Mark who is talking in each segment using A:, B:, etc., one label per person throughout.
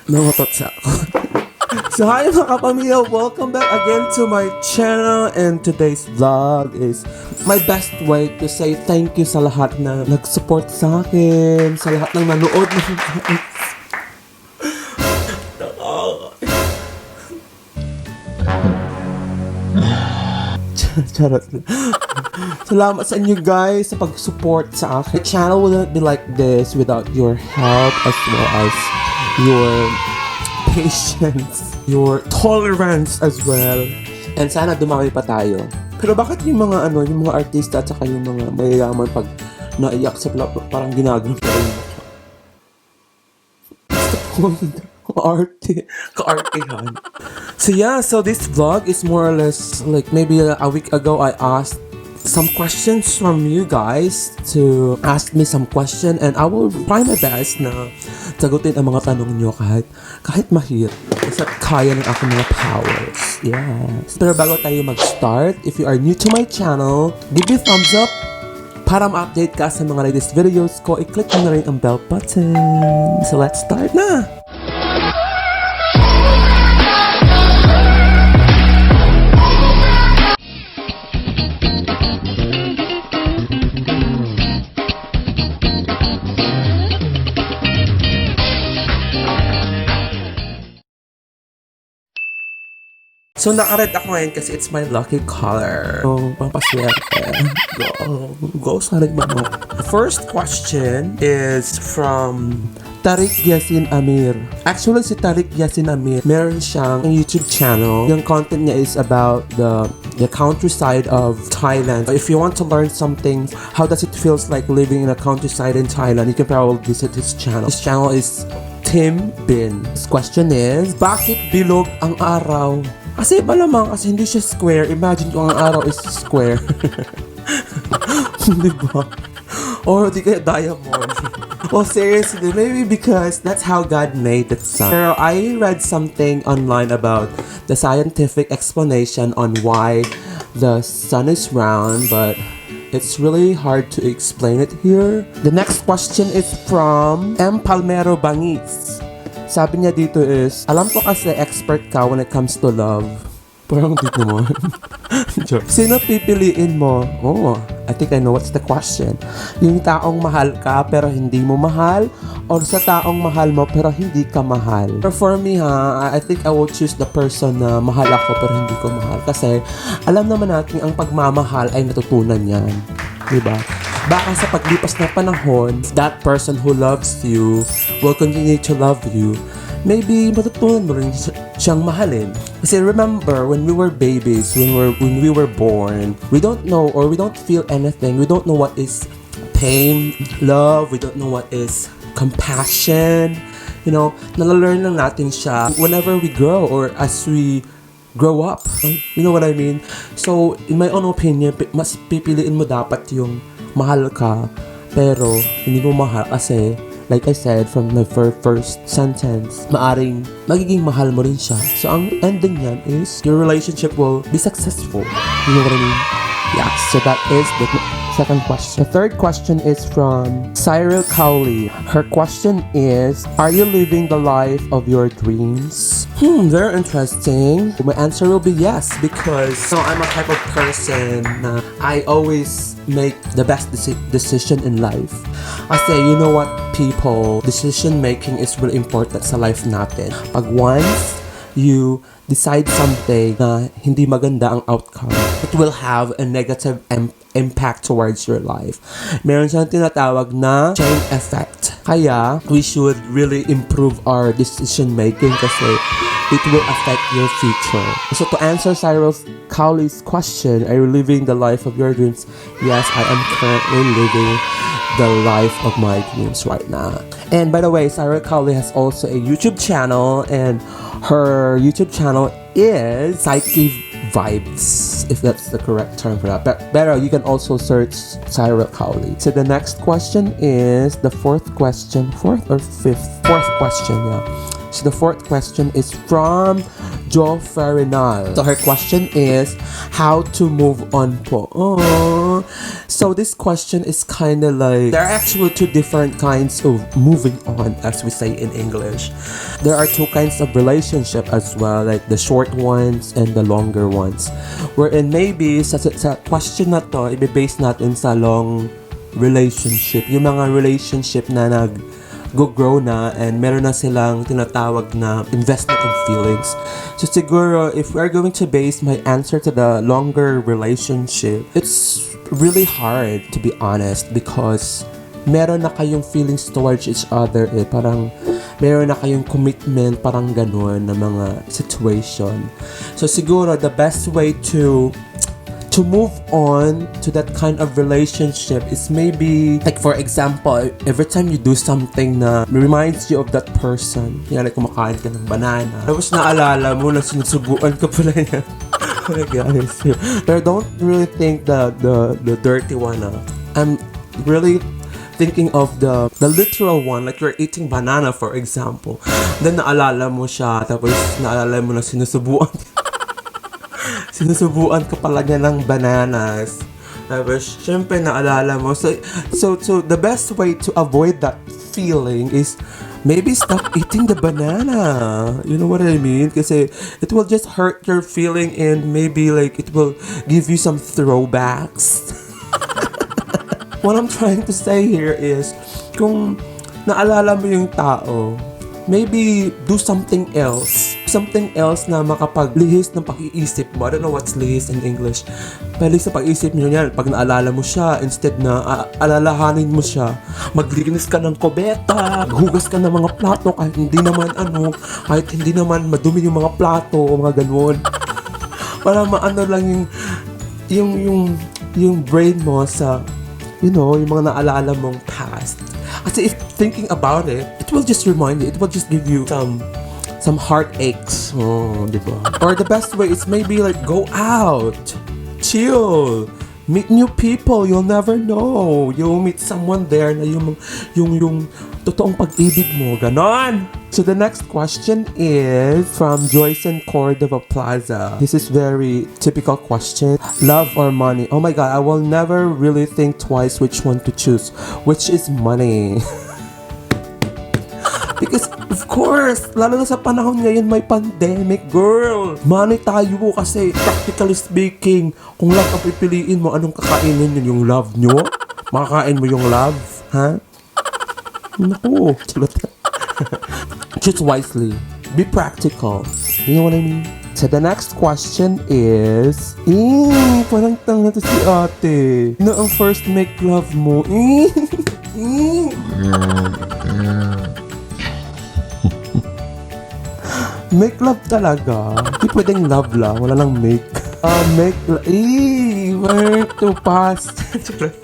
A: Nangutot sa ako. So hi mga kapamilya, welcome back again to my channel, and today's vlog is my best way to say thank you sa lahat na nag-support sa akin, sa lahat ng nanood ng Charot. Salamat sa inyo guys sa pag-support sa akin. The channel wouldn't be like this without your help, as well as your patience, your tolerance as well. And sana dumami pa tayo. Pero bakit yung mga yung mga artista at saka yung mga mayayaman pag naiyak sa parang ginagano pa rin? Ka-artehan. So yeah, so this vlog is more or less like maybe a week ago I asked some questions from you guys to ask me some question, and I will try my best na sagutin ang mga tanong nyo kahit mahirap. Kasi kaya ng aking mga powers. Yes. Pero bago tayo mag-start, if you are new to my channel, give me thumbs up para ma-update ka sa mga latest videos ko. I-click mo na rin ang bell button. So let's start na! So, naka-red ako ngayon kasi it's my lucky color. So, pampaswerte. Go sa red mo. The first question is from Tariq Yasin Amir. Actually, si Tariq Yasin Amir, meron siyang YouTube channel. Yung content niya is about the countryside of Thailand. If you want to learn something, how does it feels like living in a countryside in Thailand, you can probably visit his channel. His channel is Tim Bin. His question is, bakit bilog ang araw? Kasi iba naman, kasi hindi siya square. Imagine kung ang araw is square. Diba? Or di kaya diamond. Well, seriously, maybe because that's how God made the sun. Pero I read something online about the scientific explanation on why the sun is round, but it's really hard to explain it here. The next question is from M. Palmero Bangis. Sabi niya dito is, alam ko kasi expert ka when it comes to love. Parang dito mo. Sino pipiliin mo? Oh, I think I know what's the question. Yung taong mahal ka pero hindi mo mahal, or sa taong mahal mo pero hindi ka mahal? But for me I think I will choose the person na mahal ako pero hindi ko mahal. Kasi alam naman natin ang pagmamahal ay natutunan yan. Diba? Baka sa paglipas ng panahon, that person who loves you will continue to love you. Maybe matutunan mo rin siyang mahalin. Kasi remember, when we were babies, when we were born, we don't know or we don't feel anything. We don't know what is pain, love. We don't know what is compassion. You know, nalalearn lang natin siya whenever we grow or as we grow up. You know what I mean? So, in my own opinion, mas pipiliin mo dapat yung mahal ka, pero hindi mo mahal kasi, like I said from the first sentence, maaring magiging mahal mo rin siya. So, ang ending niyan is, your relationship will be successful. You know what I mean? Yeah, so that is the second question. The third question is from Cyril Cowley. Her question is, are you living the life of your dreams? Very interesting. My answer will be yes, because I'm a type of person na I always make the best decision in life. Kasi you know what, people, decision making is really important sa life natin. Pag once you decide something na hindi maganda ang outcome, it will have a negative impact towards your life. Meron siyang tinatawag na chain effect. Kaya, we should really improve our decision making kasi it will affect your future. So to answer Cyril Cowley's question, are you living the life of your dreams? Yes, I am currently living the life of my dreams right now. And by the way, Cyril Cowley has also a YouTube channel, and her YouTube channel is Psyche Vibes, if that's the correct term for that. But better, you can also search Cyril Cowley. So the next question is the fourth question, fourth question, yeah. So the fourth question is from Jo Farinal. So her question is, how to move on po? Oh. So this question is kind of like, there are actually two different kinds of moving on, as we say in English. There are two kinds of relationship as well, like the short ones and the longer ones. Wherein maybe sa question na to, i-base natin sa long relationship. Yung mga relationship na nag-grow na and meron na silang tinatawag na investment in feelings. So siguro, if we're going to base my answer to the longer relationship, it's really hard, to be honest, because meron na kayong feelings towards each other eh. Parang meron na kayong commitment, parang ganun na mga situation. So siguro, the best way to move on to that kind of relationship is maybe, like for example, every time you do something na reminds you of that person, like kumakain ka ng banana, tapos naalala mo na sinusubuan ka pala niya. Oh my gosh. But I don't really think the dirty one. I'm really thinking of the literal one, like you're eating banana, for example. Then naalala mo siya, tapos naalala mo na sinusubuan ka pala niya ng bananas. Tapos, syempre, naalala mo. So the best way to avoid that feeling is maybe stop eating the banana. You know what I mean? Kasi it will just hurt your feeling and maybe like it will give you some throwbacks. What I'm trying to say here is, kung naalala mo yung tao, maybe do something else. Something else na makapaglihis ng pag-iisip mo. I don't know what's lihis in English. Pero sa pag-iisip mo yan, pag naalala mo siya, instead na alalahanin mo siya, maglinis ka ng kubeta, maghugas ka ng mga plato, kahit hindi naman madumi yung mga plato, o mga ganun. Para maano lang yung brain mo sa, yung mga naalala mong past. Kasi if thinking about it, it will just remind you, it will just give you some heartaches. Oh, diba? Or the best way is maybe like go out, chill, meet new people. You'll never know. You'll meet someone there na yung totoong pag-ibig mo. Ganon! So the next question is from Joyce and Cordova Plaza. This is very typical question. Love or money? Oh my God, I will never really think twice which one to choose. Which is money? Because, of course, lalo na sa panahon ngayon may pandemic, girl. Money tayo kasi, practically speaking, kung love ang pipiliin mo, anong kakainin yun? Yung love nyo? Makakain mo yung love? Ha? Naku. Choose wisely. Be practical. You know what I mean? So the next question is, parang tanga to si ate. Na ang first make love mo? Make love talaga. Hindi pwedeng love lang. Wala nang make. Make love. Where to pass?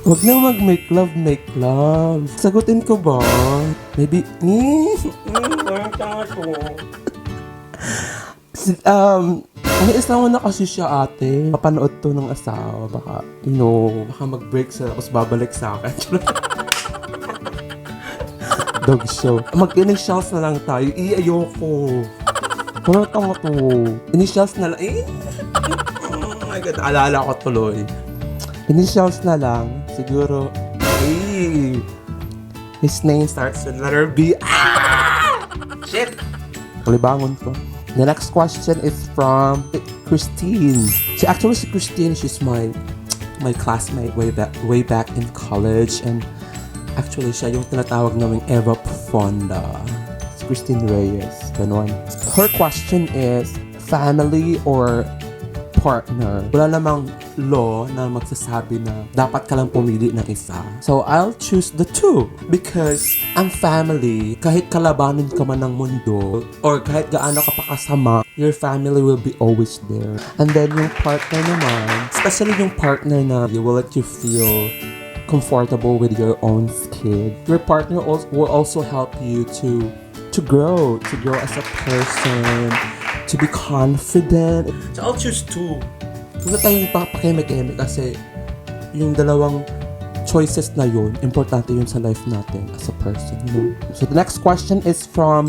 A: Huwag na mag-make love, make love. Sagutin ko ba? Maybe, ano isang na kasi siya ate. Papanood to ng asawa. Baka, baka mag-break siya tapos babalik sa akin. Dog show. Mag-initials na lang tayo. Ayoko. Ano tanga to? Initials na lang. Oh my God, alala ko tuloy. Initials na lang. Siguro, his name starts with letter B. Shit! Ulibangon ko. The next question is from Christine. Si Christine, she's my classmate way back in college, and actually siya yung tinatawag naming Eva Profonda. Si Christine Reyes. Ganon. Her question is, family or partner? Wala namang law na magsasabi na dapat ka lang pumili ng isa. So, I'll choose the two. Because ang family, kahit kalabanin ka man ng mundo, or kahit gaano ka pa kasama, your family will be always there. And then yung partner naman, especially yung partner na will let you feel comfortable with your own skin. Your partner will also help you to grow as a person, to be confident. So I'll choose two. Huwag na tayong pakeme-keme kasi yung dalawang choices na yun, importante yun sa life natin as a person. So the next question is from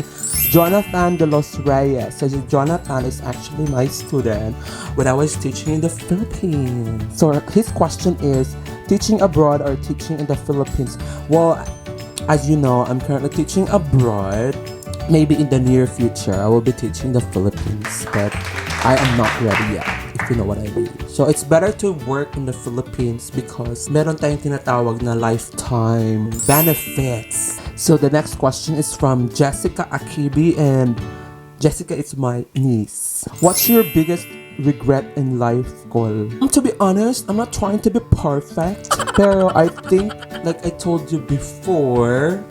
A: Jonathan de los Reyes. So Jonathan is actually my student when I was teaching in the Philippines. So his question is, teaching abroad or teaching in the Philippines? Well, as you know, I'm currently teaching abroad. Maybe in the near future, I will be teaching the Philippines, but I am not ready yet, if you know what I mean. So it's better to work in the Philippines because meron tayong tinatawag na lifetime benefits. So the next question is from Jessica Akibi, and Jessica is my niece. What's your biggest regret in life goal? To be honest, I'm not trying to be perfect, pero I think, like I told you before,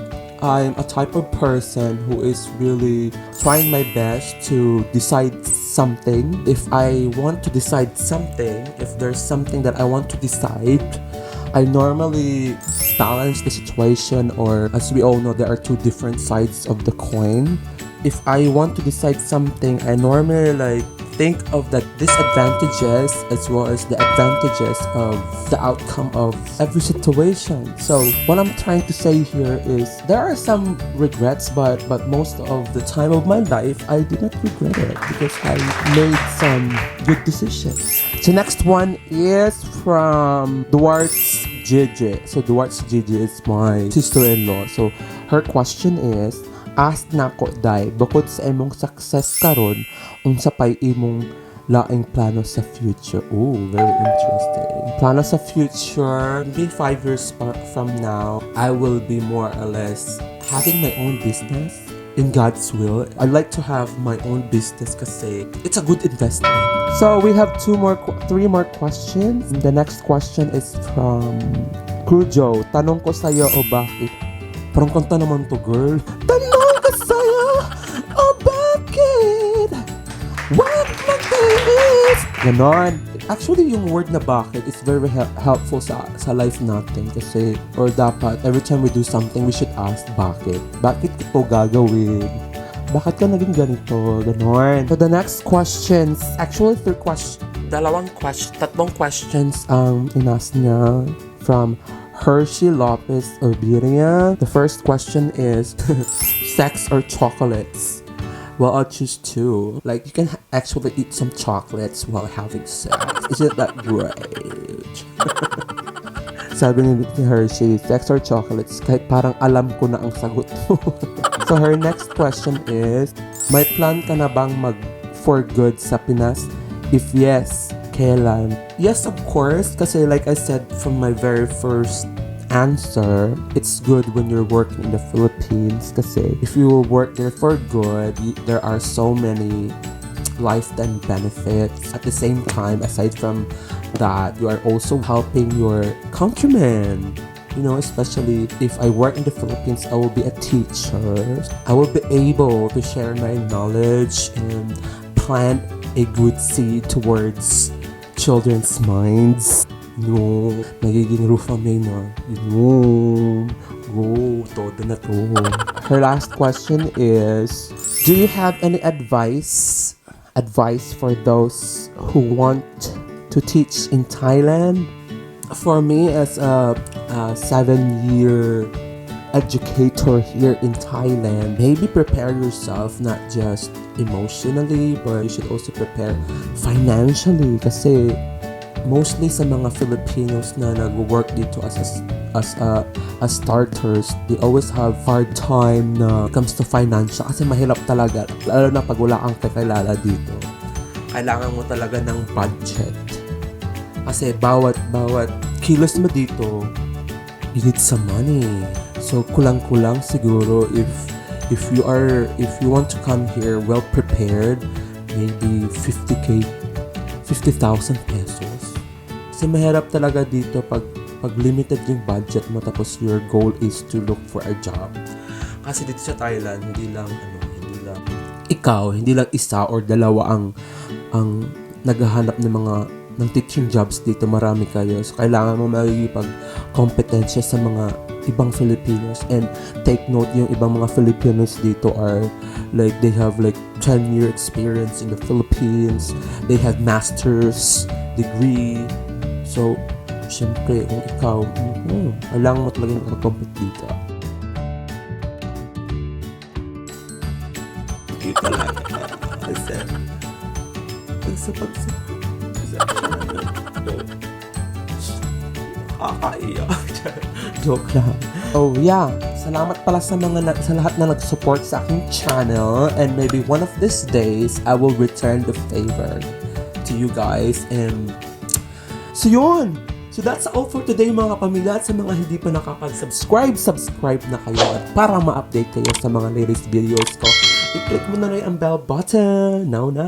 A: I'm a type of person who is really trying my best to decide something. If I want to decide something, if there's something that I want to decide, I normally balance the situation, or as we all know, there are two different sides of the coin. If I want to decide something, I normally think of the disadvantages as well as the advantages of the outcome of every situation. So what I'm trying to say here is there are some regrets, but most of the time of my life I did not regret it because I made some good decisions. So next one is from Duart's Gigi. So Duart's Gigi is my sister-in-law. So her question is, ask nako day, bukod sa imong success karon, unsa pay imong laing plano sa future? Oh, very interesting. Plano sa future, maybe 5 years from now, I will be more or less having my own business. In God's will, I'd like to have my own business kasi it's a good investment. So we have 3 more questions. The next question is from Kujo. Tanong ko sa'yo o bakit? Parang kanta naman to, girl. Tanong ko sa'yo o bakit? What is? Ganon. Actually, yung word na bakit is very helpful sa life natin kasi, or dapat, every time we do something, we should ask bakit. Bakit ito gagawin? Bakit ka naging ganito? Ganon. So the next questions, actually tatlong questions ang inas niya from Hershey Lopez Obiria. The first question is, sex or chocolates? Well, I'll choose 2. Like, you can actually eat some chocolates while having sex. Isn't that great? Sabi ni Hershey, sex or chocolates? Kahit parang alam ko na ang sagot mo. So her next question is, may plan ka na bang for good sa Pinas? If yes, kailan? Yes, of course. Kasi like I said from my very first answer, it's good when you're working in the Philippines kasi if you work there for good, there are so many lifetime benefits. At the same time, aside from that, you are also helping your countrymen. You know, especially if I work in the Philippines, I will be a teacher. I will be able to share my knowledge and plant a good seed towards children's minds. No, nagiging Rufame na. Todo na to. Her last question is, do you have any advice for those who want to teach in Thailand? For me, as a 7-year educator here in Thailand, maybe prepare yourself not just emotionally, but you should also prepare financially kasi mostly sa mga Filipinos na nag-work dito as starters, they always have hard time na comes to financial kasi mahirap talaga, lalo na pag wala kang kakilala dito. Kailangan mo talaga ng budget kasi bawat kilos mo dito, you need some money. So kulang-kulang siguro if you want to come here well prepared, maybe 50,000 pesos. Kasi mahirap talaga dito pag limited yung budget mo tapos your goal is to look for a job. Kasi dito sa Thailand, hindi lang isa or dalawa ang naghahanap ng teaching jobs dito. Marami kayo. So kailangan mo magiging-kompetensya sa mga ibang Filipinos, and take note, yung ibang mga Filipinos dito are like they have like 10-year experience in the Philippines. They have master's degree. So, syempre, kung ikaw, kailangan mo talagang nakakompete dito. you talaga. Kasi, joke lang. Oh yeah, salamat pala sa lahat na nag-support sa aking channel, and maybe one of these days I will return the favor to you guys. And so yun. So that's all for today mga kapamilya. At sa mga hindi pa nakapag-subscribe, subscribe na kayo. At para ma-update kayo sa mga latest videos ko, i-click mo na rin ang bell button. Now na.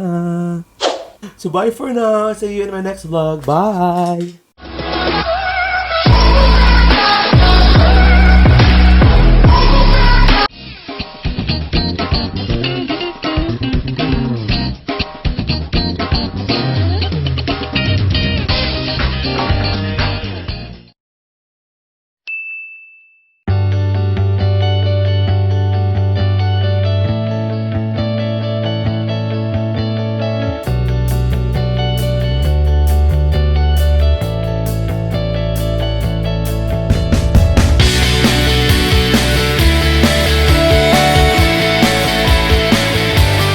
A: So bye for now. See you in my next vlog. Bye!